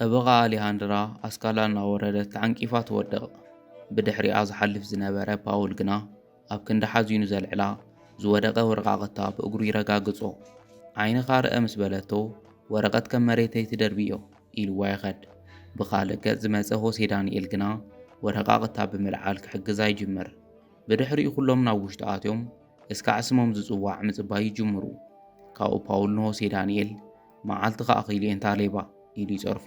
ጠበቓ ኣሊሃንድራ ኣስካላ እናወረደት ተዓንቂፋ ትወድቕ። ብድሕሪኣ ዝሓልፍ ዝነበረ ፓውል ግና ኣብ ክንዲ ሓዚኑ ዘልዕላ ዝወደቐ ወረቓቕታ ብእግሩ ይረጋግጾ። ዓይንኻ ርአ ምስ በለቶ ወረቐት ከም መሬተይ ትደርቢዮ ኢልዋ ይኸድ። ብኻልእ ገጽ ዝመጸ ሆሴ ዳንኤል ግና ወረቓቕታ ብምልዓል ክሕግዛ ይጅምር። ብድሕሪኡ ኩሎም ናብ ውሽጢ ኣትዮም እስካዕ ስሞም ዝጽዋዕ ምጽባይ ይጅምሩ። ካብኡ ፓውል ንሆሴ ዳንኤል መዓልቲ ኸኣኺል እየንታ ሌባ ኢሉ ይጸርፎ።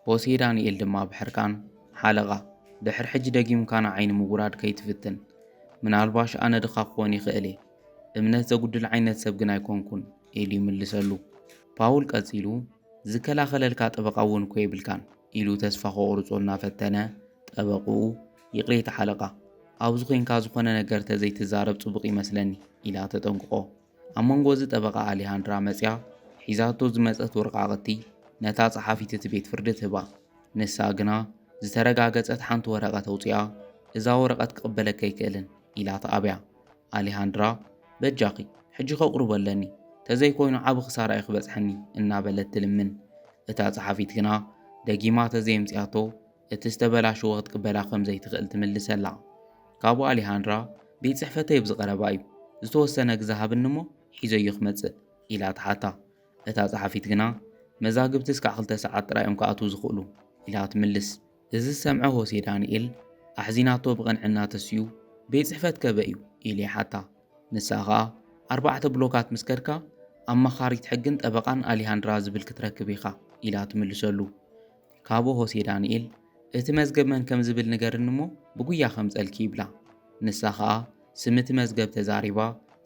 ሆሴ ዳንኤል ድማ ብሕርቃን ሓለቓ ድሕሪ ሕጂ ደጊምካ ንዓይኒ ምውራድ ከይትፍትን ምናልባሽ ኣነ ድኻ ክኾን ይኽእል እየ እምነት ዘጉድል ዓይነት ሰብ ግን ኣይኮንኩን ኢሉ ይምልሰሉ። ፓውል ቀጺሉ ዝከላኸለልካ ጠበቓ እውን እኮ የብልካን ኢሉ ተስፋ ኸቑርጾ እናፈተነ ጠበቕኡ ይቕሬታ ሓለቓ ኣብዚ ኮንካ ዝኾነ ነገር ተዘይትዛረብ ጽቡቕ ይመስለኒ ኢላ ተጠንቅቆ። ኣብ መንጎ እዚ ጠበቓ ኣሊሃንድራ መጽያ ሒዛቶ ዝመጸት ወረቓቕቲ ነታ ጸሓፊት እቲ ቤት ፍርዲ ትህባ። ንሳ ግና ዝተረጋገጸት ሓንቲ ወረቐት ኣውፂኣ እዛ ወረቐት ክቕበለካ ኣይክእልን ኢላ ተኣብያ። ኣሊሃንድራ በጃኺ ሕጂ ኸቕርበለኒ ተዘይኮይኑ ዓብ ክሳራ ይኽበጽሐኒ እናበለት ትልምን። እታ ጸሓፊት ግና ደጊማ ተዘይምጽያቶ እቲ ዝተበላሸወ ክትቅበላ ከም ዘይትኽእል ትምልሰላ። ካብኡ ኣሊሃንድራ ቤት ጽሕፈተይ ብዝቐረባ እዩ ዝተወሰነ ግዛሃብኒ እሞ ሒዘዮ ክመጽእ ኢላ ተሓታ። እታ ጸሓፊት ግና መዛግብቲ እስካዕ 2 ሰዓት ጥራዮም ክኣትዉ ዝኽእሉ ኢላ ትምልስ። እዚ ዝሰምዐ ሆሴ ዳንኤል ኣሕዚናቶ ብቕንዕና ተስዩ ቤት ጽሕፈት ከበ እዩ ኢሉ ይሓታ። ንሳ ኸኣ 4 ብሎካት ምስ ከድካ ኣማኻሪት ሕግን ጠበቓን ኣሊሃንድራ ዝብል ክትረክብ ኢኻ ኢላ ትምልሰሉ። ካብኡ ሆሴ ዳንኤል እቲ መዝገብ መን ከም ዝብል ንገርኒ እሞ ብጉያ ከም ጸልኪ ይብላ። ንሳ ኸኣ ስምቲ መዝገብ ተዛሪባ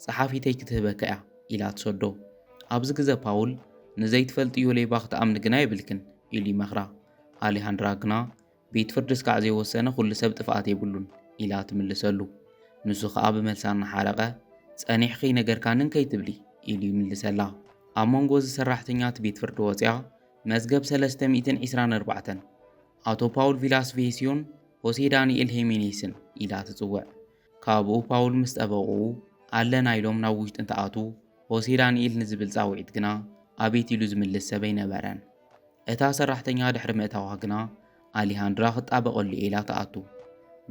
ጸሓፊተይ ክትህበካ እያ ኢላ ትሰዶ። ኣብዚ ግዜ ፓውል ንዘይትፈልጥዮ ሌባ ክትኣምኒ ግና የብልክን ኢሉ ይመኽራ። ኣሊሃንድራ ግና ቤት ፍርዲ እስካዕ ዘይወሰነ ኩሉ ሰብ ጥፍኣት የብሉን ኢላ ትምልሰሉ። ንሱ ኸኣ ብመልሳ እናሓረቐ ጸኒሕኺ ነገርካ ንንከይትብሊ ኢሉ ይምልሰላ። ኣብ መንጎ እዚ ሰራሕተኛት ቤት ፍርዲ ወፅያ መዝገብ 324 ኣቶ ፓውል ቪላስ ቬሲዮን ሆሴ ዳንኤል ሄሜኔስን ኢላ ትጽውዕ። ካብኡ ፓውል ምስ ጠበቕኡ ኣለና ኢሎም ናብ ውሽጢ እንትኣትዉ ሆሴ ዳንኤል ንዝብል ጻውዒት ግና ኣቤት ኢሉ ዝምልስ ሰብ ኣይነበረን። እታ ሰራሕተኛ ድሕሪ ምእታዋ ግና ኣሊሃንድራ ክጣበቐሉ ኢላ ተኣቱ።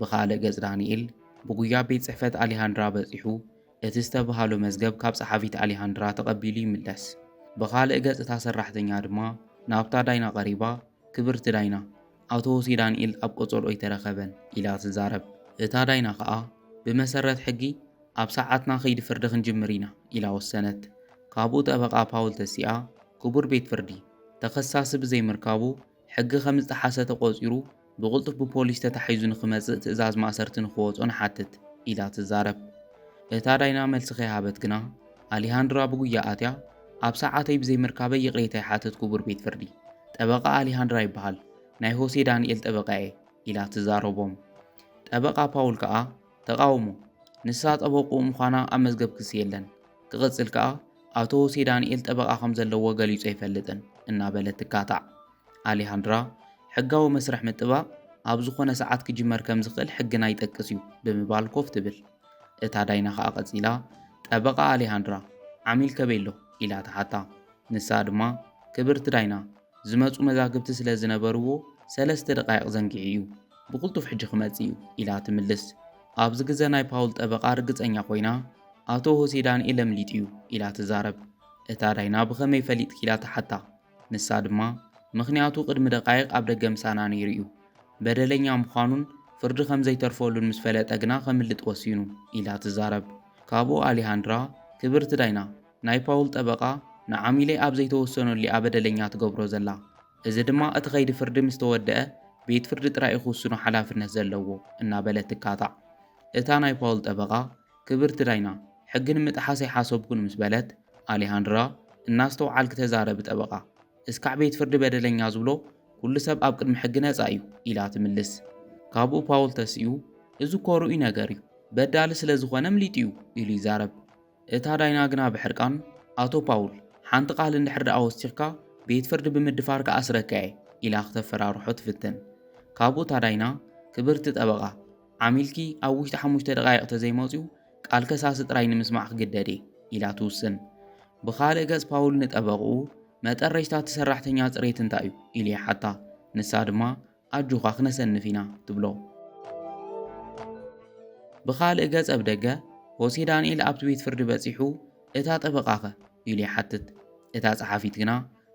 ብኻልእ ገጽ ዳንኤል ብጉያ ቤት ጽሕፈት ኣሊሃንድራ በጺሑ እቲ ዝተባሃሎ መዝገብ ካብ ጸሓፊት ኣሊሃንድራ ተቐቢሉ ይምለስ። ብኻልእ ገጽ እታ ሰራሕተኛ ድማ ናብታ ዳይና ቐሪባ ክብርቲ ዳይና ኣቶ ሆሴ ዳንኤል ኣብ ቆጸልኦ ይተረኸበን ኢላ ትዛረብ። እታ ዳይና ኸኣ ብመሰረት ሕጊ ኣብ ሰዓትና ኸይዲ ፍርዲ ክንጅምር ኢና ኢላ ወሰነት። ካብኡ ጠበቓ ፓውል ተሲኣ ክቡር ቤት ፍርዲ ተኸሳሲ ብዘይምርካቡ ሕጊ ከም ዝተሓሰ ተቖጺሩ ብቕልጡፍ ብፖሊስ ተታሒዙ ንኽመጽእ ትእዛዝ ማእሰርቲ ንኽወጾ ንሓትት ኢላ ትዛረብ። እታ ዳይና መልሲ ከይሃበት ግና ኣሊሃንድራ ብጉያ ኣትያ ኣብ ሰዓተይ ብዘይምርካበይ ይቕሬታ ይሓትት ክቡር ቤት ፍርዲ ጠበቓ ኣሊሃንድራ ይበሃል ናይ ሆሴ ዳንኤል ጠበቓ እየ ኢላ ትዛረቦም። ጠበቓ ፓውል ከኣ ተቃውሞ ንሳ ጠበቑ ምዃና ኣብ መዝገብ ክሲ የለን ክቕጽል ከኣ ኣቶ ሆሴ ዳንኤል ጠበቓ ከም ዘለዎ ገሊጹ ኣይፈልጥን እናበለት ትካታዕ። ኣሊሃንድራ ሕጋዊ መስርሕ ምጥባቕ ኣብ ዝኾነ ሰዓት ክጅመር ከም ዝኽእል ሕግና ይጠቅስ እዩ ብምባል ኮፍ ትብል። እታ ዳይና ኸኣ ቐጺላ ጠበቓ ኣሊሃንድራ ዓሚል ከበሎ ኢላ ተሓታ። ንሳ ድማ ክብርቲ ዳይና ዝመጹ መዛግብቲ ስለ ዝነበርዎ 3 ደቓይቕ ዘንጊዕ እዩ ብቕልጡፍ ሕጂ ክመጽእ እዩ ኢላ ትምልስ። ኣብዚ ግዜ ናይ ፓውል ጠበቓ ርግጸኛ ኮይና ኣቶ ሆሴ ዳንኤል ኣምሊጡ እዩ ኢላ ትዛረብ። እታ ዳይና ብኸመይ ፈሊጥኪ ኢላ ተሓታ። ንሳ ድማ ምኽንያቱ ቅድሚ ደቓይቕ ኣብ ደገ ምሳና ነይሩ እዩ በደለኛ ምዃኑን ፍርዲ ከም ዘይተርፈሉን ምስ ፈለጠ ግና ከምልጥ ወሲኑ ኢላ ትዛረብ። ካብኡ ኣሊሃንድራ ክብርቲ ዳይና ናይ ፓውል ጠበቓ ንዓሚለይ ኣብ ዘይተወሰነሉ በደለኛ ትገብሮ ዘላ እዚ ድማ እቲ ኸይዲ ፍርዲ ምስ ተወድአ ቤት ፍርዲ ጥራይ ክውስኖ ሓላፍነት ዘለዎ እናበለት ትካታዕ። እታ ናይ ፓውል ጠበቓ ክብርቲ ዳይና ሕጊ ንምጥሓስ ኣይሓሰብኩን ምስ በለት ኣሊሃንድራ እናስተውዓልክ ተዛረብ ጠበቓ እስካዕ ቤት ፍርዲ በደለኛ ዝብሎ ኩሉ ሰብ ኣብ ቅድሚ ሕጊ ነጻ እዩ ኢላ ትምልስ። ካብኡ ፓውል ተስኡ እዚ እኮ ርኡይ ነገር እዩ በዳሊ ስለ ዝኾነ ምሊጥ እዩ ኢሉ ይዛረብ። እታ ዳይና ግና ብሕርቃን ኣቶ ፓውል ሓንቲ ቃል እንድሕር ደኣ ወሲኽካ ቤት ፍርዲ ብምድፋር ከኣስረካ እየ ኢላ ክተፈራርሖ ትፍትን። ካብኡ እታ ዳይና ክብርቲ ጠበቓ ዓሚልኪ ኣብ ውሽጢ 5 ደቓይቕ ተዘይመጽኡ ቃል ከሳሲ ጥራይ ንምስማዕ ክግደድ እየ ኢላ ትውስን። ብኻልእ ገጽ ፓውል ንጠበቕኡ መጠረሽታ እቲ ሰራሕተኛ ጽሬት እንታይ እዩ ኢሉ ይሓታ። ንሳ ድማ ኣጁኻ ክነሰንፍ ኢና ትብሎ። ብኻልእ ገጽ ኣብ ደገ ሆሴ ዳንኤል ኣብቲ ቤት ፍርዲ በጺሑ እታ ጠበቓኸ ኢሉ ይሓትት። እታ ጸሓፊት ግና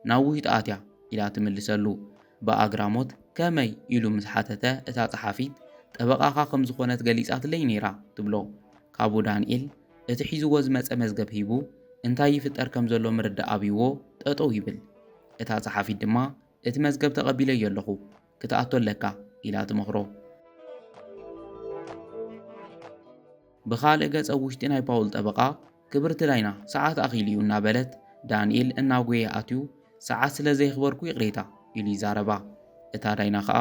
ናብ ውሽጢ ኣትያ ኢላ ትምልሰሉ። ብኣግራሞት ከመይ ኢሉ ምስ ሓተተ እታ ጸሓፊት ጠበቓኻ ከም ዝኾነት ገሊጻትለይ ነይራ ትብሎ። ካብኡ ዳንኤል እቲ ሒዝዎ ዝመጸ መዝገብ ሂቡ እንታይ ይፍጠር ከም ዘሎ ምርዳእ ኣብይዎ ጠጠው ይብል። እታ ጸሓፊት ድማ እቲ መዝገብ ተቐቢለዮ ኣለኹ ክትኣቶ ኣለካ ኢላ ትመኽሮ። ብኻልእ ገጽ ውሽጢ ናይ ፓውል ጠበቓ ክብርቲ ዳይና ሰዓት ኣኺሉ እዩ እናበለት ዳንኤል እናጐየ ኣትዩ ሰዓት ስለ ዘይኽበርኩ ይቕሬታ ኢሉ ይዛረባ። እታ ዳይና ኸኣ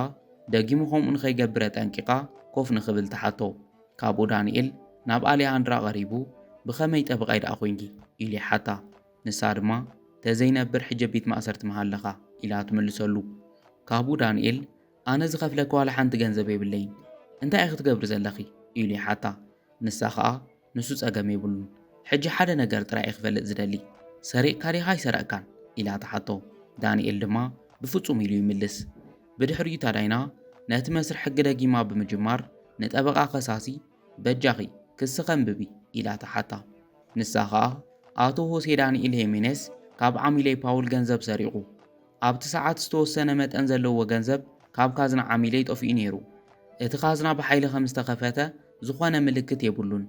ደጊሙ ከምኡ ንኸይገብረ ጠንቂቓ ኮፍ ንኽብል ተሓቶ። ካብኡ ዳንኤል ናብ ኣሌሃንድራ ቐሪቡ ብኸመይ ጠበቓይ ደኣ ኮንኪ ኢሉ ይሓታ። ንሳ ድማ ተዘይነብር ሕጂ ቤት ማእሰርቲ መሃለኻ ኢላ ትምልሰሉ። ካብኡ ዳንኤል ኣነ ዝኸፍለካ ዋላ ሓንቲ ገንዘብ የብለይን እንታይ ክትገብሪ ዘለኺ ኢሉ ይሓታ። ንሳ ኸኣ ንሱ ጸገም የብሉን ሕጂ ሓደ ነገር ጥራይ ክፈልጥ ዝደሊ ሰሪቕካ ዲኻ ይሰረቕካን ኢላ ተሓቶ። ዳንኤል ድማ ብፍጹም ኢሉ ይምልስ። ብድሕሪኡ ታዳይና ነቲ መስርሕ ሕጊ ደጊማ ብምጅማር ንጠበቓ ኸሳሲ በጃኺ ክስ ኸንብቢ ኢላ ተሓታ። ንሳ ኸኣ ኣቶ ሆሴ ዳንኤል ሄሜኔስ ካብ ዓሚለይ ፓውል ገንዘብ ሰሪቑ ኣብቲ ሰዓት ዝተወሰነ መጠን ዘለዎ ገንዘብ ካብ ካዝና ዓሚለይ ጠፊኡ ነይሩ። እቲ ካዝና ብሓይሊ ከም ዝተኸፈተ ዝኾነ ምልክት የብሉን።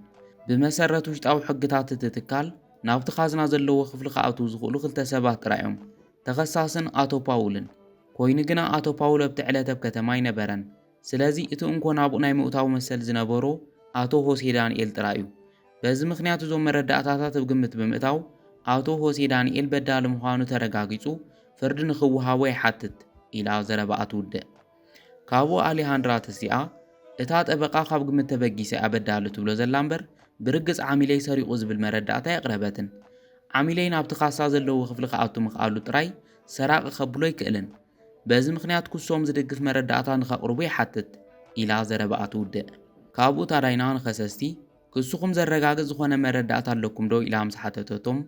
ብመሰረት ውሽጣዊ ሕግታት እቲ ትካል ናብቲ ካዝና ዘለዎ ክፍሊ ክኣትዉ ዝኽእሉ 2 ሰባት ጥራዮም ተኸሳስን ኣቶ ፓውልን። ኮይኑ ግና ኣቶ ፓውል ኣብቲ ዕለት ኣብ ከተማ ኣይነበረን። ስለዚ እቲ እንኮ ናብኡ ናይ ምእታዊ መሰል ዝነበሮ ኣቶ ሆሴ ዳንኤል ጥራይ እዩ። በዚ ምኽንያት እዞም መረዳእታታት ብግምት ብምእታው ኣቶ ሆሴ ዳንኤል በዳሊ ምዃኑ ተረጋጊጹ ፍርዲ ንኽወሃቦ ይሓትት ኢላ ዘረባኣ ትውድእ። ካብኡ ኣሌሃንድራ ተሲኣ እታ ጠበቓ ካብ ግምት ተበጊሰ ኣበዳሊ ትብሎ ዘላ እምበር ብርግጽ ዓሚለይ ሰሪቑ ዝብል መረዳእታ የቕረበትን። ዓሚለይ ናብቲ ካሳ ዘለዎ ክፍሊ ክኣቱ ምኽኣሉ ጥራይ ሰራቂ ኸብሎ ኣይክእልን። በዚ ምኽንያት ክሶም ዝድግፍ መረዳእታ ንኸቕርቡ ይሓትት ኢላ ዘረባኣ ትውድእ። ካብኡ ታዳይና ንኸሰስቲ ክሱኹም ዘረጋግጽ ዝኾነ መረዳእታ ኣለኩም ዶ ኢላ ምስ ሓተተቶም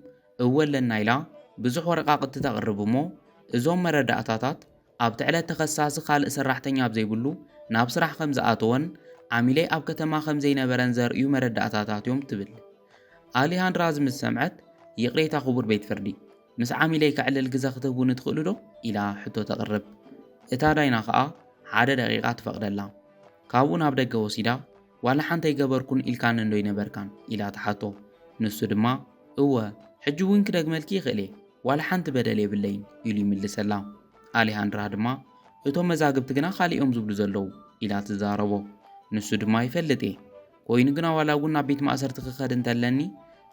እወ ኣለና ኢላ ብዙሕ ወረቓቕቲ ተቕርብ እሞ እዞም መረዳእታታት ኣብቲ ዕለት ተኸሳሲ ካልእ ሰራሕተኛ ብዘይብሉ ናብ ስራሕ ከም ዝኣተወን ዓሚለይ ኣብ ከተማ ከም ዘይነበረን ዘርእዩ መረዳእታታት እዮም ትብል። ኣሌሃንድራ ዝምስ ሰምዐት ይቕሬታ ክቡር ቤት ፍርዲ ምስ ዓሚለይ ክዕልል ግዜ ክትህቡኒ ትኽእሉ ዶ ኢላ ሕቶ ተቕርብ። እታ ዳይና ኸኣ 1 ደቂቓ ትፈቕደላ። ካብኡ ናብ ደገ ወሲዳ ዋላ ሓንቲ ኣይገበርኩን ኢልካን እንዶ ይነበርካን ኢላ ተሓቶ። ንሱ ድማ እወ ሕጂ እውን ክደግመልኪ ይኽእል እየ ዋላ ሓንቲ በደል የብለይን ኢሉ ይምልሰላ። ኣሌሃንድራ ድማ እቶም መዛግብቲ ግና ካሊኦም ዝብሉ ዘለዉ ኢላ ትዛረቦ። ንሱ ድማ ይፈልጥ እየ ኮይኑ ግና ዋላ እውን ናብ ቤት ማእሰርቲ ክኸድ እንተለኒ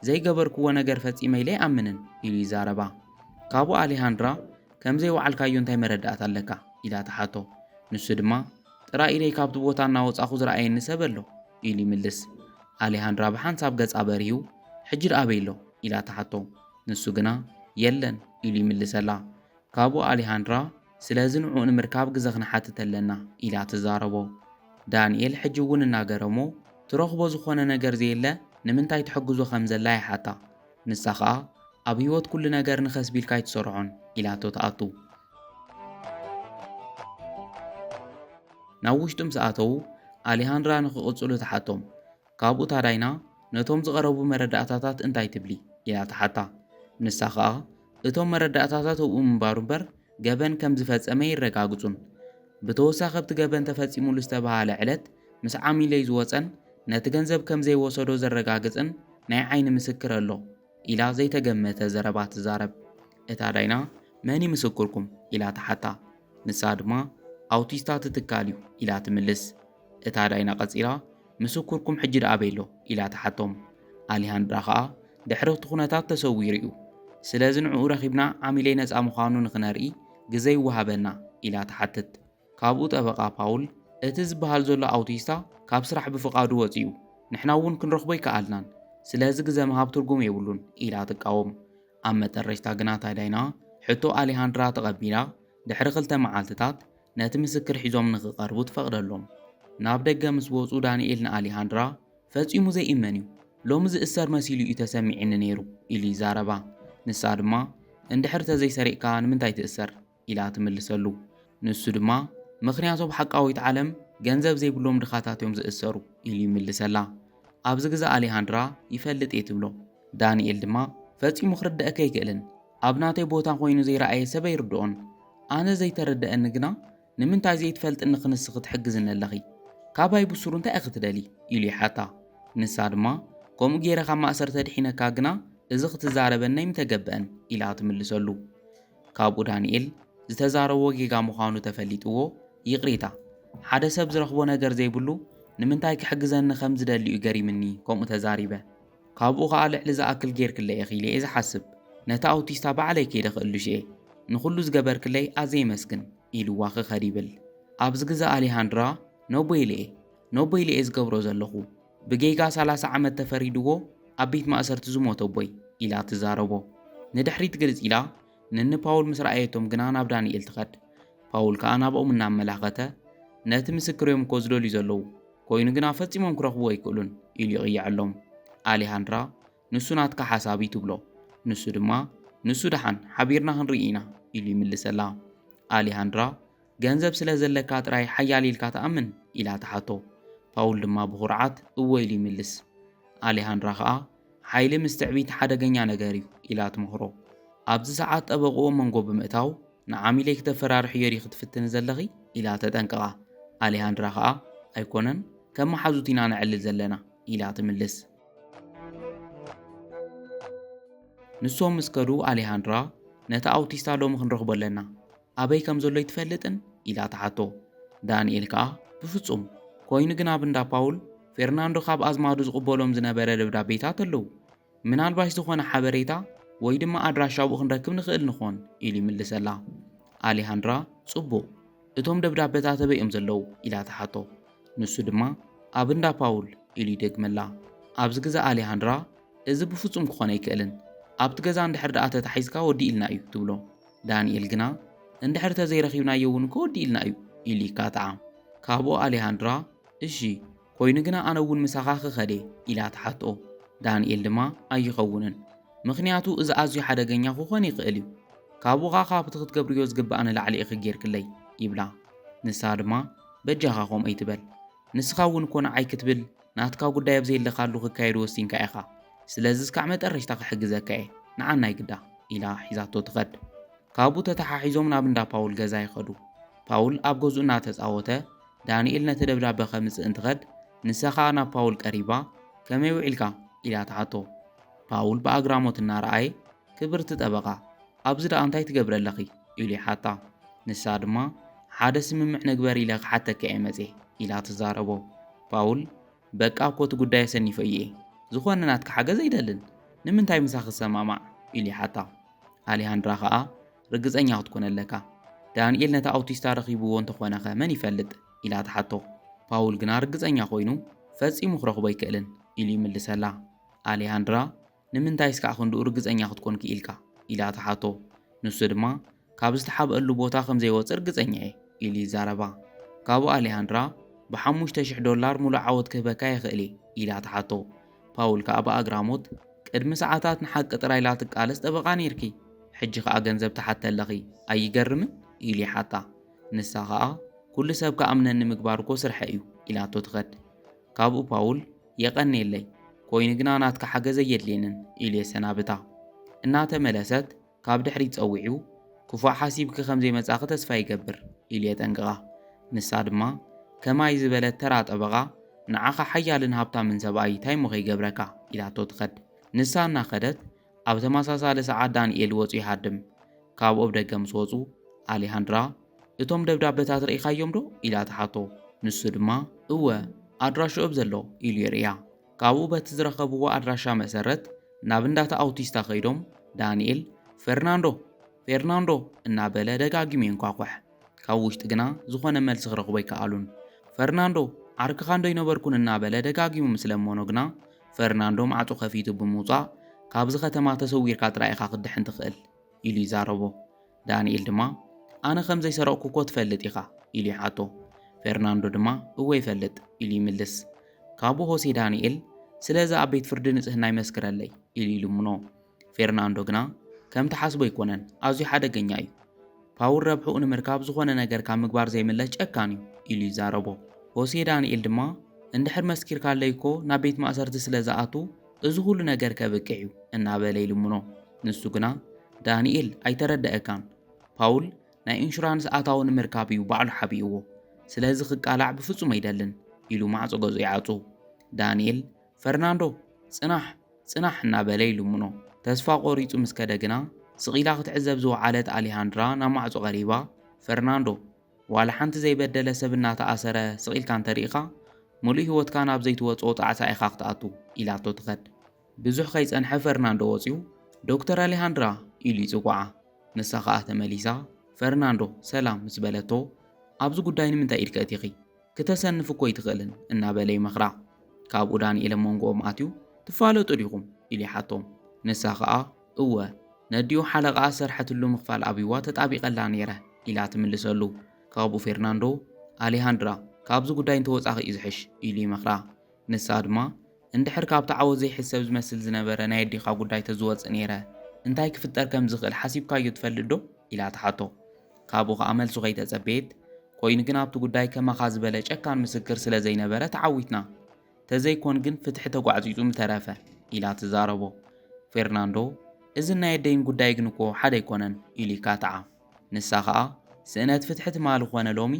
ዘይገበርክዎ ነገር ፈጺመ ኢለ ኣይኣምንን ኢሉ ይዛረባ። ካብኡ ኣሌሃንድራ ከምዘይ ዋዕልካዮ እንታይ መረዳእታ ኣለካ ኢላ ተሓቶ። ንሱ ድማ ጥራይ ኢለይ ካብቲ ቦታ እናወጻኹ ዝረኣየኒ ሰብ ኣሎ ኢሉ ይምልስ። ኣሌሃንድራ ብሓንሳብ ገጻ በሪሁ ሕጂ ድኣበይ ኣሎ ኢላ ተሓቶ። ንሱ ግና የለን ኢሉ ይምልሰላ። ካብኡ ኣሌሃንድራ ስለዚ ንዑ ንምርካብ ግዜ ክንሓትት ኣለና ኢላ ትዛረቦ። ዳንኤል ሕጂ እውን እናገረሞ ትረኽቦ ዝኾነ ነገር ዘየለ ንምንታይ ትሕግዞ ከም ዘላ ይሓታ። ንሳ ኸኣ ኣብ ህይወት ኩሉ ነገር ንኸስቢልካ ይትሰርሖን ኢላቶ ተኣቱ። ናብ ውሽጡ ምስ ኣተዉ ኣሌሃንድራ ንኽቕጽሉ ተሓቶም። ካብኡ ታዳይና ነቶም ዝቐረቡ መረዳእታታት እንታይ ትብሊ ኢላ ተሓታ። ንሳ ኸኣ እቶም መረዳእታታት ኣብኡ ምንባሩ እምበር ገበን ከም ዝፈጸመ ይረጋግጹን ብተወሳኺ ኣብቲ ገበን ተፈጺሙሉ ዝተባሃለ ዕለት ምስ ዓሚለይ ዝወፀን ነቲ ገንዘብ ከም ዘይወሰዶ ዘረጋግጽን ናይ ዓይኒ ምስክር ኣሎ ኢላ ዘይተገመተ ዘረባ ትዛረብ። እታ ዳይና መኒ ምስክርኩም ኢላ ተሓታ። ንሳ ድማ ኣውቲስታ ትትካል እዩ ኢላ ትምልስ። እታ ዳይና ቐጺራ ምስክርኩም ሕጂ ድኣበይ ኣሎ ኢላ ተሓቶም። ኣሌሃንድራ ኸኣ ድሕሪ እቲ ኩነታት ተሰዊሩ እዩ ስለዚ ንዕኡ ረኺብና ዓሚለይ ነፃ ምዃኑ ንኽነርኢ ግዜ ይወሃበና ኢላ ተሓትት። ካብኡ ጠበቓ ፓውል እቲ ዝበሃል ዘሎ ኣውቲስታ ካብ ስራሕ ብፍቓዱ ወፂኡ ንሕና እውን ክንረኽቦ ይከኣልናን ስለዚ ግዜ ምሃብ ትርጉም የብሉን ኢላ ትቃወም። ኣብ መጨረሽታ ግና ታዳይና ሕቶ ኣሌሃንድራ ተቐቢላ ድሕሪ 2 መዓልትታት ነቲ ምስክር ሒዞም ንኽቐርቡ ትፈቕደሎም። ናብ ደገ ምስ ወፁ ዳንኤል ንኣሌሃንድራ ፈጺሙ ዘይእመን እዩ ሎሚ ዝእሰር መሲሉ እዩ ተሰሚዕኒ ነይሩ ኢሉ ይዛረባ። ንሳ ድማ እንድሕር ተዘይሰሪቕካ ንምንታይ ትእሰር ኢላ ትምልሰሉ። ንሱ ድማ ምኽንያቶም ሓቃዊት ዓለም ገንዘብ ዘይብሎም ድኻታት እዮም ዝእሰሩ ኢሉ ይምልሰላ። ኣብዚ ግዜ ኣሌሃንድራ ይፈልጥ እየ ትብሎ። ዳንኤል ድማ ፈጺሙ ክርድአከ ኣይክእልን፣ ኣብ ናተይ ቦታ ኮይኑ ዘይረኣየ ሰብ ኣይርድኦን። ኣነ ዘይተረድአኒ ግና ንምንታይ ዘይትፈልጥኒ ክንስኽ ክትሕግዝኒ ኣለኺ? ካባይ ብሱሩ እንታይ ክትደሊ ኢሉ ይሓታ። ንሳ ድማ ከምኡ ገይረ ካብ ማእሰር ተድሒነካ ግና እዚ ክትዛረበናይ ምተገብአን ኢላ ትምልሰሉ። ካብኡ ዳንኤል ዝተዛረቦ ጌጋ ምዃኑ ተፈሊጥዎ ይቕሬታ። ሓደ ሰብ ዝረኽቦ ነገር ዘይብሉ ንምንታይ ክሕግዘኒ ከም ዝደልዩ ገሪምኒ ከምኡ ተዛሪበ። ካብኡ ከዓ ልዕሊ ዝኣክል ጌርክለይ እኺለ እየ ዝሓስብ፣ ነታ ኣውቲስታ ባዕለይ ከይደ ክእሉሽ እየ፣ ንኹሉ ዝገበርክለይ ኣዘይ መስግን ኢልዋ ክኸድ ይብል። ኣብዚ ግዜ ኣሌሃንድራ ኖቦይለ እየ ዝገብሮ ዘለኹ፣ ብጌጋ 30 ዓመት ተፈሪድዎ ኣብ ቤት ማእሰርቲ ዝሞተ ቦይ ኢላ ትዛረቦ። ንድሕሪት ግልጽ ኢላ ንኒ ፓውል ምስ ረኣየቶም ግና ናብ ዳንኤል ትኸድ። ፓውል ከዓ ናብኦም እናመላኸተ ነቲ ምስክር እዮም እኮ ዝደልዩ ዘለዉ ኮይኑ ግና ፈጺሞም ክረኽቡ ኣይክእሉን ኢሉ ይቕይዐሎም። ኣሌሃንድራ ንሱ ናትካ ሓሳቢ ትብሎ። ንሱ ድማ ንሱ ደሓን ሓቢርና ክንርኢ ኢና ኢሉ ይምልሰላ። ኣሌሃንድራ ገንዘብ ስለ ዘለካ ጥራይ ሓያል ኢልካ ተኣምን ኢላ ተሓቶ። ፓውል ድማ ብኹርዓት እወ ኢሉ ይምልስ። ኣሌሃንድራ ከዓ ሓይሊ ምስ ትዕቢት ሓደገኛ ነገር እዩ ኢላ ትምኽሮ። ኣብዚ ሰዓት ጠበቕዎ መንጎ ብምእታው ንዓሚለይ ክተፈራርሑ የሪ ክትፍትን ዘለኺ ኢላ ተጠንቀቓ። ኣሌሃንድራ ከዓ ኣይኮነን ከም መሓዙት ኢና ንዕልል ዘለና ኢላ ትምልስ። ንሶም ምስ ከዱ ኣሌሃንድራ ነታ ኣውቲስታ ሎሚ ክንረኽቦ ኣለና ኣበይ ከም ዘሎ ይትፈልጥን ኢላ ተሓቶ። ዳንኤል ከዓ ብፍጹም ኮይኑ ግን ኣብ እንዳ ፓውል ፌርናንዶ ካብ ኣዝማዱ ዝቕበሎም ዝነበረ ደብዳቤታት ኣለዉ፣ ምናልባሽ ዝኾነ ሓበሬታ ወይ ድማ ኣድራሻው ክንረክብ ንኽእል ንኾን ኢሉ ይምልሰላ። ኣሌሃንድራ ጽቡቕ እቶም ደብዳቤታት ኣበይ እዮም ዘለዉ ኢላ ተሓቶ። ንሱ ድማ ኣብ እንዳ ፓውል ኢሉ ይደግመላ። ኣብዚ ግዜ ኣሌሃንድራ እዚ ብፍጹም ክኾነ ኣይክእልን፣ ኣብቲ ገዛ እንድሕር ደኣ ተታሒዝካ ወዲ ኢልና እዩ ትብሎ። ዳንኤል ግና እንድሕር ተዘይረኺብናዮ እውን እኮ ወዲ ኢልና እዩ ኢሉ ይካትዓ። ካብኡ ኣሌሃንድራ እሺ ኮይኑ ግና ኣነ እውን ምሳኻ ክኸደ ኢላ ተሓቶ። ዳንኤል ድማ ኣይኸውንን፣ ምኽንያቱ እዚ ኣዝዩ ሓደገኛ ክኾን ይኽእል እዩ፣ ካብኡ ኻ ካብቲ ክትገብርዮ ዝግባእ ንላዕሊ ኢኺ ጌርክለይ ይብላ። ንሳ ድማ በጃኻ ከምኡ ኣይትበል፣ ንስኻ እውን እኮ ንዓይ ክትብል ናትካ ጉዳይ ኣብ ዘየለኻሉ ክካየድ ወሲንካ ኢኻ፣ ስለዚ እስካዕ መጠረሽታ ክሕግዘካ እየ ንዓና ይግዳ ኢላ ሒዛቶ ትኸድ። ካብኡ ተተሓሒዞም ናብ እንዳ ፓውል ገዛ ይኸዱ። ፓውል ኣብ ገዝኡ እናተፃወተ ዳንኤል ነቲ ደብዳቤ ከምፅእ እንትኸድ ንሳ ከዓ ናብ ፓውል ቀሪባ ከመይ ውዒልካ ኢላ ተሓቶ። ፓውል ብኣግራሞት እናረኣየ ክብርቲ ጠበቓ ኣብዚ ደኣ እንታይ ትገብር ኣለኺ ኢሉ ይሓታ። ንሳ ድማ ሓደ ስምምዕ ነግበር ኢለ ክሓተከ እየ መፅእ ኢላ ትዛረቦ። ፓውል በቃ እኮ እቲ ጉዳይ ሰኒፈ እየ ዝኾነ ናትካ ሓገዝ ኣይደልን ንምንታይ ምሳ ክሰማማዕ ኢሉ ይሓታ። ኣሌሃንድራ ከዓ ርግፀኛ ክትኮን ኣለካ ዳንኤል ነታ ኣውቲስታ ረኺብዎ እንተኾነኸ መን ይፈልጥ ኢላ ተሓቶ። ፓውል ግና ርግፀኛ ኮይኑ ፈጺሙ ክረኽቦ ኣይክእልን ኢሉ ይምልሰላ። ኣሌሃንድራ ንምንታይ ስካዕ ክንድኡ ርግፀኛ ክትኮን ክኢልካ ኢላ ተሓቶ። ንሱ ድማ ካብ ዝተሓብአሉ ቦታ ከም ዘይወፅእ ርግፀኛ እየ ኢሉ ይዛረባ። ካብኡ ኣሌሃንድራ $5,000 ሙሉእ ዓወት ክህበካ ይኽእል ኢላ ተሓቶ። ፓውል ከዓ ብኣግራሞት ቅድሚ ሰዓታት ንሓቂ ጥራይ ላትቃለስ ጠበቓ ነይርኪ ሕጂ ከዓ ገንዘብ ተሓተ ኣለኺ ኣይገርምን ኢሉ ይሓታ። ንሳ ከዓ ኩሉ ሰብ ከኣምነኒ ምግባር እኮ ስርሐ እዩ ኢላቶ ትኸድ። ካብኡ ፓውል የቐኒየለይ ኮይኑ ግና ናትካ ሓገዘ የድልየንን ኢሉ የሰናብታ። እናተመለሰት ካብ ድሕሪት ፀዊዑ ክፉዕ ሓሲብኪ ከምዘይመጻኺ ተስፋ ይገብር ኢሉ የጠንቅቓ። ንሳ ድማ ከማይ ዝበለት ተራ ጠበቓ ንዓኻ ሓያልን ሃብታምን ሰብኣይ እንታይ ሞ ከይገብረካ ኢላቶ ትኸድ። ንሳ እናኸደት ኣብ ተመሳሳሊ ሰዓት ዳንኤል ወፁ ይሃድም። ካብኡ ብደገ ምስ ወፁ ኣሌሃንድራ እቶም ደብዳቤታት ርኢኻዮም ዶ ኢላ ተሓቶ። ንሱ ድማ እወ ኣድራሽኦም ዘሎ ኢሉ የርእያ። ካብኡ በቲ ዝረኸብዎ ኣድራሻ መሰረት ናብ እንዳታ ኣውቲስታ ኸይዶም ዳንኤል ፌርናንዶ እናበለ ደጋጊሙ የንኳኳሕ። ካብ ውሽጢ ግና ዝኾነ መልሲ ክረኽቦ ኣይከኣሉን። ፈርናንዶ ዓርክኻ እንዶ ይነበርኩን እናበለ ደጋጊሙ ምስለመኖ ግና ፈርናንዶ ማዕፁ ከፊቱ ብምውፃእ ካብዚ ከተማ ተሰዊርካ ጥራይ ኢኻ ክድሕን ትኽእል ኢሉ ይዛረቦ። ዳንኤል ድማ ኣነ ከም ዘይሰረቕኩ እኮ ትፈልጥ ኢኻ ኢሉ ይሓቶ። ፈርናንዶ ድማ እወ ይፈልጥ ኢሉ ይምልስ። ካብኡ ሆሴ ዳንኤል ስለዚ ኣብ ቤት ፍርዲ ንጽህና ይመስክረለይ ኢሉ ይልምኖ። ፌርናንዶ ግና ከም ተሓስቦ ይኮነን ኣዝዩ ሓደገኛ እዩ፣ ፓውል ረብሑኡ ንምርካብ ዝኾነ ነገር ካብ ምግባር ዘይምለስ ጨካን እዩ ኢሉ ይዛረቦ። ሆሴ ዳንኤል ድማ እንድሕር መስኪርካለይኮ ናብ ቤት ማእሰርቲ ስለ ዝኣቱ እዚ ኩሉ ነገር ከብቅዕ እዩ እናበለ ይልምኖ። ንሱ ግና ዳንኤል ኣይተረድአካን፣ ፓውል ናይ ኢንሹራንስ ኣታዊ ንምርካብ እዩ ባዕሉ ሓቢእዎ፣ ስለዚ ክቃላዕ ብፍጹም ኣይደልን ኢሉ ማዕጾ ገጹ ይዓጹ። ዳንኤል ፈርናንዶ ጽናሕ እናበለ ይልምኖ። ተስፋ ቆሪጹ ምስ ከደ ግና ስቂላ ክትዕዘብ ዝወዓለት ኣሊሃንድራ ናብ ማዕጾ ቀሪባ ፈርናንዶ ዋላ ሓንቲ ዘይበደለ ሰብ እናተኣሰረ ስቂልካ እንተሪኢኻ ሙሉእ ህይወትካ ናብ ዘይትወፅኦ ጣዕሳ ኢኻ ክትኣቱ ኢላቶ ትኸድ። ብዙሕ ከይጸንሐ ፈርናንዶ ወፂኡ ዶክተር ኣሊሃንድራ ኢሉ ይጽዋዓ። ንሳ ከዓ ተመሊሳ ፈርናንዶ ሰላም ምስ በለቶ ኣብዚ ጉዳይ ንምንታይ ኢድከ እቲኺ ክተሰንፍ እኮ ይትኽእልን እናበለ ይመኽራ። ካብኡ ዳንኤል መንጎኦም ኣትዩ ትፋለጡ ዲኹም ኢሉ ይሓቶም። ንሳ ከዓ እወ ነዲኡ ሓለቓ ሰርሐትሉ ምኽፋል ኣብይዋ ተጣቢቐላ ነይረ ኢላ ትምልሰሉ። ካብኡ ፌርናንዶ ኣሊሃንድራ ካብዚ ጉዳይ እንተወፃኺ እዩ ዝሕሽ ኢሉ ይመኽራ። ንሳ ድማ እንድሕር ካብቲ ዓወት ዘይሕሰብ ዝመስል ዝነበረ ናይ ኣዲኻ ጉዳይ ተዝወፅእ ነይረ እንታይ ክፍጠር ከም ዝኽእል ሓሲብካዮ ትፈልጥ ዶ ኢላ ትሓቶ። ካብኡ ከዓ መልሱ ከይተጸበየት ኮይኑ ግን ኣብቲ ጉዳይ ከማኻ ዝበለ ጨካን ምስክር ስለ ዘይነበረ ተዓዊትና ተዘይኮን ግን ፍትሒ ተጓዕፂጹ ምተረፈ ኢላ ትዛረቦ። ፌርናንዶ እዚ ናይ ኣደይን ጉዳይ ግን እኮ ሓደ ኣይኮነን ኢሉ ይካትዓ። ንሳ ከዓ ስእነት ፍትሒ ትማሊ ኾነ ሎሚ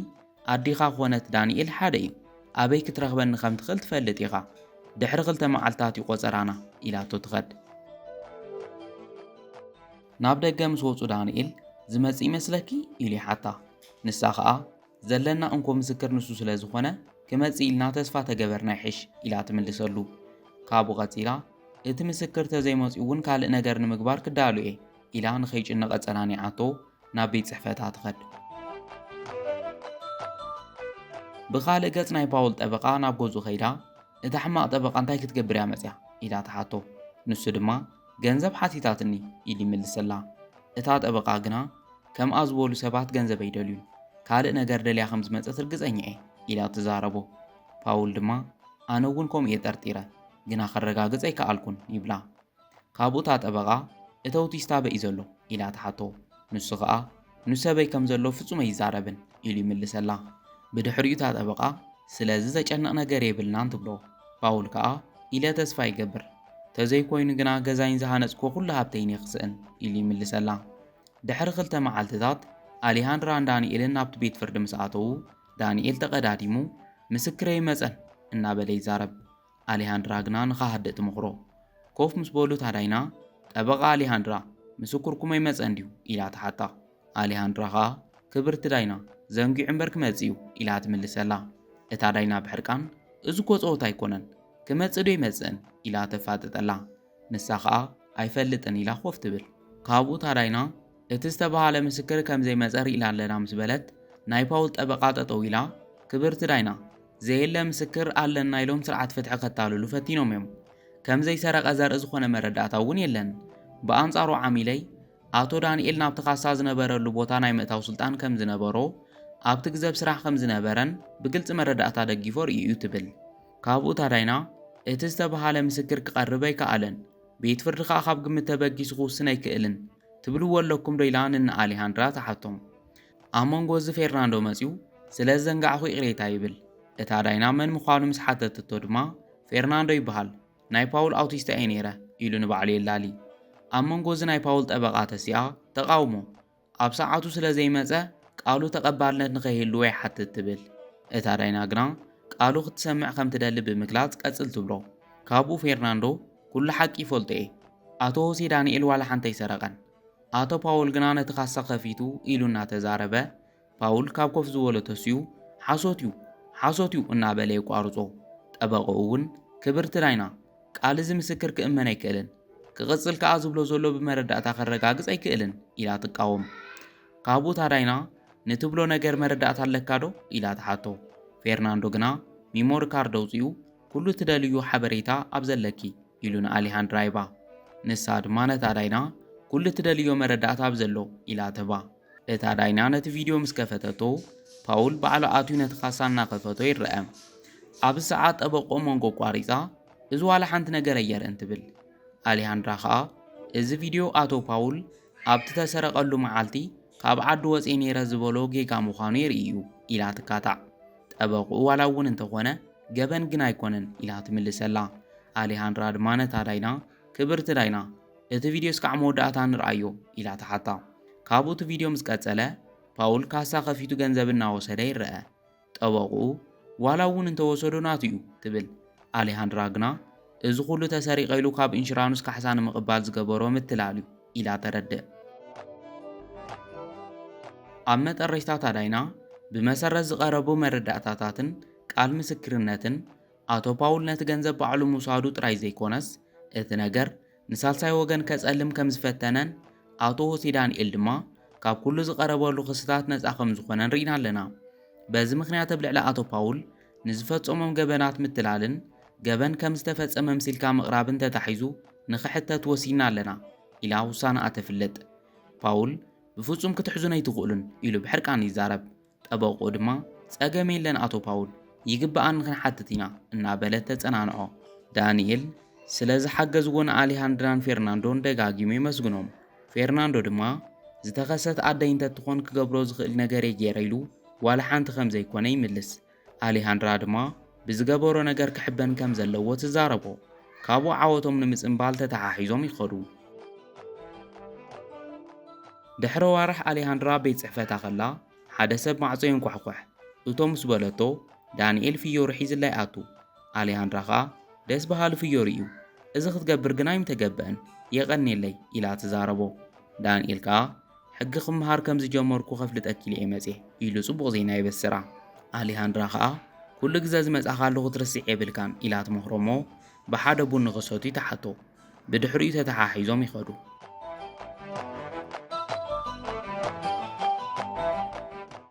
ኣዲኻ ኾነት ዳንኤል ሓደ እዩ፣ ኣበይ ክትረኽበኒ ከም ትኽእል ትፈልጥ ኢኻ፣ ድሕሪ 2 መዓልታት ይቆፀራና ኢላቶ ትኸድ። ናብ ደገ ምስ ወፁ ዳንኤል ዝመጽእ ይመስለኪ ኢሉ ይሓታ። ንሳ ከዓ ዘለና እንኮ ምስክር ንሱ ስለ ዝኾነ ክመጽእ ኢልና ተስፋ ተገበርና ይሕሽ ኢላ ትምልሰሉ። ካብኡ ቀፂላ እቲ ምስክር ተዘይመጽኡ እውን ካልእ ነገር ንምግባር ክዳሉ እየ ኢላ ንኸይጭነቐ ጸናኒዓቶ ናብ ቤት ጽሕፈታ ትኸድ። ብኻልእ ገጽ ናይ ፓውል ጠበቓ ናብ ገጹ ኸይዳ እቲ ሕማቕ ጠበቓ እንታይ ክትገብር እያ መጽያ ኢላ ትሓቶ። ንሱ ድማ ገንዘብ ሓቲታትኒ ኢሉ ይምልሰላ። እታ ጠበቓ ግና ከምኣ ዝበሉ ሰባት ገንዘብ ኣይደልዩን፣ ካልእ ነገር ደልያ ከም ዝመጸት ርግጸኛ እየ ኢላ ትዛረቦ። ፓውል ድማ ኣነ እውን ከምኡ እየ ጠርጢረ ግና ከረጋግጽ ኣይከኣልኩን ይብላ። ካብኡ እታ ጠበቓ እተውቲ ስታበይ ዘሎ ኢላ ትሓቶ። ንሱ ከዓ ንሰበይ ከም ዘሎ ፍጹም ኣይዛረብን ኢሉ ይምልሰላ። ብድሕሪኡ እታ ጠበቓ ስለዚ ዘጨንቕ ነገር የብልናን ትብሎ። ፓውል ከዓ ኢለ ተስፋ ይገብር ተዘይኮይኑ ግና ገዛይን ዝሃነጽኮ ኩሉ ሃብተይን የኽስእን ኢሉ ይምልሰላ። ድሕሪ 2 መዓልትታት ኣሊሃንድራን ዳንኤልን ናብቲ ቤት ፍርዲ ምስ ኣተዉ ዳንኤል ተቐዳዲሙ ምስክረይ መጸን እናበለ ይዛረብ። ኣሊሃንድራ ግና ንኻሃድእ ትምኽሮ። ኮፍ ምስ በሉ ታዳይና ጠበቓ ኣሊሃንድራ ምስክርኩም ኣይመጸን ድዩ ኢላ ትሓታ። ኣሊሃንድራ ከዓ ክብርቲ ዳይና ዘንጊዑ እምበር ክመጽእ እዩ ኢላ ትምልሰላ። እታ ዳይና ብሕርቃን እዚ ኮ ጸወታ ኣይኮነን ክመጽእ ዶ ይመጽእን ኢላ ተፋጥጠላ። ንሳ ከዓ ኣይፈልጥን ኢላ ኮፍ ትብል። ካብኡ ታዳይና እቲ ዝተባሃለ ምስክር ከም ዘይመጸር ኢላ ኣለና ምስ በለት ናይ ፓውል ጠበቓ ጠጠው ኢላ ክብርቲ ዳይና ዘየለ ምስክር ኣለና ኢሎም ስርዓት ፍትሒ ከታልሉ ፈቲኖም እዮም። ከም ዘይሰረቐ ዘርኢ ዝኾነ መረዳእታ እውን የለን። ብኣንጻሩ ዓሚለይ ኣቶ ዳንኤል ናብቲ ካሳ ዝነበረሉ ቦታ ናይ ምእታው ስልጣን ከም ዝነበሮ ኣብቲ ግዘብ ስራሕ ከም ዝነበረን ብግልፂ መረዳእታ ደጊፎ ርእዩ ትብል። ካብኡ ታዳይና እቲ ዝተባሃለ ምስክር ክቐርብ ኣይከኣለን፣ ቤት ፍርዲ ከዓ ካብ ግምት ተበጊሱ ክውስን ኣይክእልን ትብልዎ ኣለኩም ዶ ኢላ ንኣሊሃንድራ ተሓቶም። ኣብ መንጎ እዚ ፌርናንዶ መጺኡ ስለ ዘንጋዕኹ ይቕሬታ ይብል። እታ ዳይና መን ምዃኑ ምስ ሓተትቶ ድማ ፌርናንዶ ይበሃል ናይ ፓውል ኣውቲስታ እየ ነይረ ኢሉ ንባዕሉ የላሊ። ኣብ መንጎ እዚ ናይ ፓውል ጠበቓ ተሲኣ ተቃውሞ ኣብ ሰዓቱ ስለ ዘይመጸ ቃሉ ተቐባልነት ንኸይህልዎ ይሓትት ትብል። እታ ዳይና ግና ቃሉ ክትሰምዕ ከም ትደሊ ብምግላጽ ቀጽል ትብሎ። ካብኡ ፌርናንዶ ኩሉ ሓቂ ይፈልጦ እየ፣ ኣቶ ሆሴ ዳንኤል ዋላ ሓንቲ ኣይሰረቐን፣ ኣቶ ፓውል ግና ነቲ ካሳ ከፊቱ ኢሉ እናተዛረበ ፓውል ካብ ኮፍ ዝበሎ ተስዩ ሓሶት እዩ እናበለ ይቋርጾ። ጠበቕኡ እውን ክብርቲ ዳይና ቃል እዚ ምስክር ክእመን ኣይክእልን፣ ክቕጽል ከዓ ዝብሎ ዘሎ ብመረዳእታ ከረጋግጽ ኣይክእልን ኢላ ትቃወም። ካብኡ ታዳይና ንትብሎ ነገር መረዳእታ ኣለካ ዶ ኢላ ትሓቶ። ፌርናንዶ ግና ሚሞሪ ካርድ ኣውፂኡ ኩሉ ትደልዩ ሓበሬታ ኣብ ዘለኪ ኢሉ ንኣሊሃንድራ ይባ። ንሳ ድማ ነታ ዳይና ኩሉ ትደልዮ መረዳእታ ኣብ ዘሎ ኢላ ትባ። እታ ዳይና ነቲ ቪድዮ ምስ ከፈተቶ ፓውል ባዕሉ ኣትዩ ነቲ ካሳ እናኸፈቶ ይርአ። ኣብ ሰዓት ጠበቆ መንጎ ቋሪፃ እዚ ዋላ ሓንቲ ነገር ኣየርእን ትብል። ኣሊሃንድራ ከዓ እዚ ቪድዮ ኣቶ ፓውል ኣብቲ ተሰረቐሉ መዓልቲ ካብ ዓዲ ወፂእ ነይረ ዝበሎ ጌጋ ምዃኑ የርእዩ ኢላ ትካታዕ። ጠበቁኡ ዋላ እውን እንተኾነ ገበን ግን ኣይኮነን ኢላ ትምልሰላ። ኣሌሃንድራ ድማ ነታ ዳይና ክብርቲ ዳይና እቲ ቪድዮ እስካዕ መወዳእታ ንርአዮ ኢላ ትሓታ። ካብኡ እቲ ቪድዮ ምስ ቀጸለ ፓውል ካሳ ከፊቱ ገንዘብ እናወሰደ ይርአ። ጠበቁኡ ዋላ እውን እንተወሰዶ ናቱ እዩ ትብል። ኣሌሃንድራ ግና እዚ ኩሉ ተሰሪቀ ኢሉ ካብ ኢንሹራንስ ካሕሳ ንምቕባል ዝገበሮ ምትላል እዩ ኢላ ተረድእ። ኣብ መጨረሻ ዳይና ብመሰረት ዝቐረቡ መረዳእታታትን ቃል ምስክርነትን ኣቶ ፓውል ነቲ ገንዘብ ባዕሉ ምውሳዱ ጥራይ ዘይኮነስ እቲ ነገር ንሳልሳይ ወገን ከጸልም ከም ዝፈተነን ኣቶ ሆሴ ዳንኤል ድማ ካብ ኩሉ ዝቐረበሉ ክስታት ነፃ ከም ዝኾነን ርኢና ኣለና። በዚ ምክንያት ኣብ ልዕሊ ኣቶ ፓውል ንዝፈጸሞም ገበናት ምትላልን ገበን ከም ዝተፈጸመ ምሲልካ ምቕራብን ተታሒዙ ንኽሕተት ወሲና ኣለና ኢላ ውሳነኣ ተፍልጥ። ፓውል ብፍጹም ክትሕዙን ኣይትኽእሉን ኢሉ ብሕርቃን ይዛረብ። ጠበቁኡ ድማ ጸገም የለን ኣቶ ፓውል ይግባኣን ክንሓትት ኢና እናበለት ተጸናንዖ። ዳንኤል ስለዚ ሓገዝዎን ኣሌሃንድራን ፌርናንዶን ደጋጊሙ ይመስግኖም። ፌርናንዶ ድማ ዝተኸሰት ኣደይ እንተትኾን ክገብሮ ዝኽእል ነገር የገይረ ኢሉ ዋላ ሓንቲ ከም ዘይኮነ ይምልስ። ኣሌሃንድራ ድማ ብዝገበሮ ነገር ክሕበን ከም ዘለዎ ትዛረቦ። ካብኡ ዓወቶም ንምጽምባል ተተሓሒዞም ይኸዱ። ድሕሪ ዋርሕ ኣሌሃንድራ ቤት ጽሕፈታ ኸላ ሓደ ሰብ ማዕጾ ይንኳሕኳሕ። እቶም ምስ በለቶ ዳንኤል ፍዮሪ ሒዝላይ ኣቱ። ኣሌሃንድራ ኸኣ ደስ በሃሊ ፍዮሪ እዩ፣ እዚ ክትገብር ግን ኣይምተገብአን የቐኒየለይ ኢላ ትዛረቦ። ዳንኤል ከኣ ሕጊ ክምሃር ከም ዝጀመርኩ ከፍልጠኪ ኢለ መጽእ ኢሉ ጽቡቕ ዜና ይበስራ። ኣሌሃንድራ ኸኣ ኩሉ ግዜ ዝመጻኻ ኣለኹ ክትርስዕ የብልካን ኢላ ትመኽሮሞ ብሓደ ቡን ክሰትዩ ተሓቶ። ብድሕሪኡ ተተሓሒዞም ይኸዱ።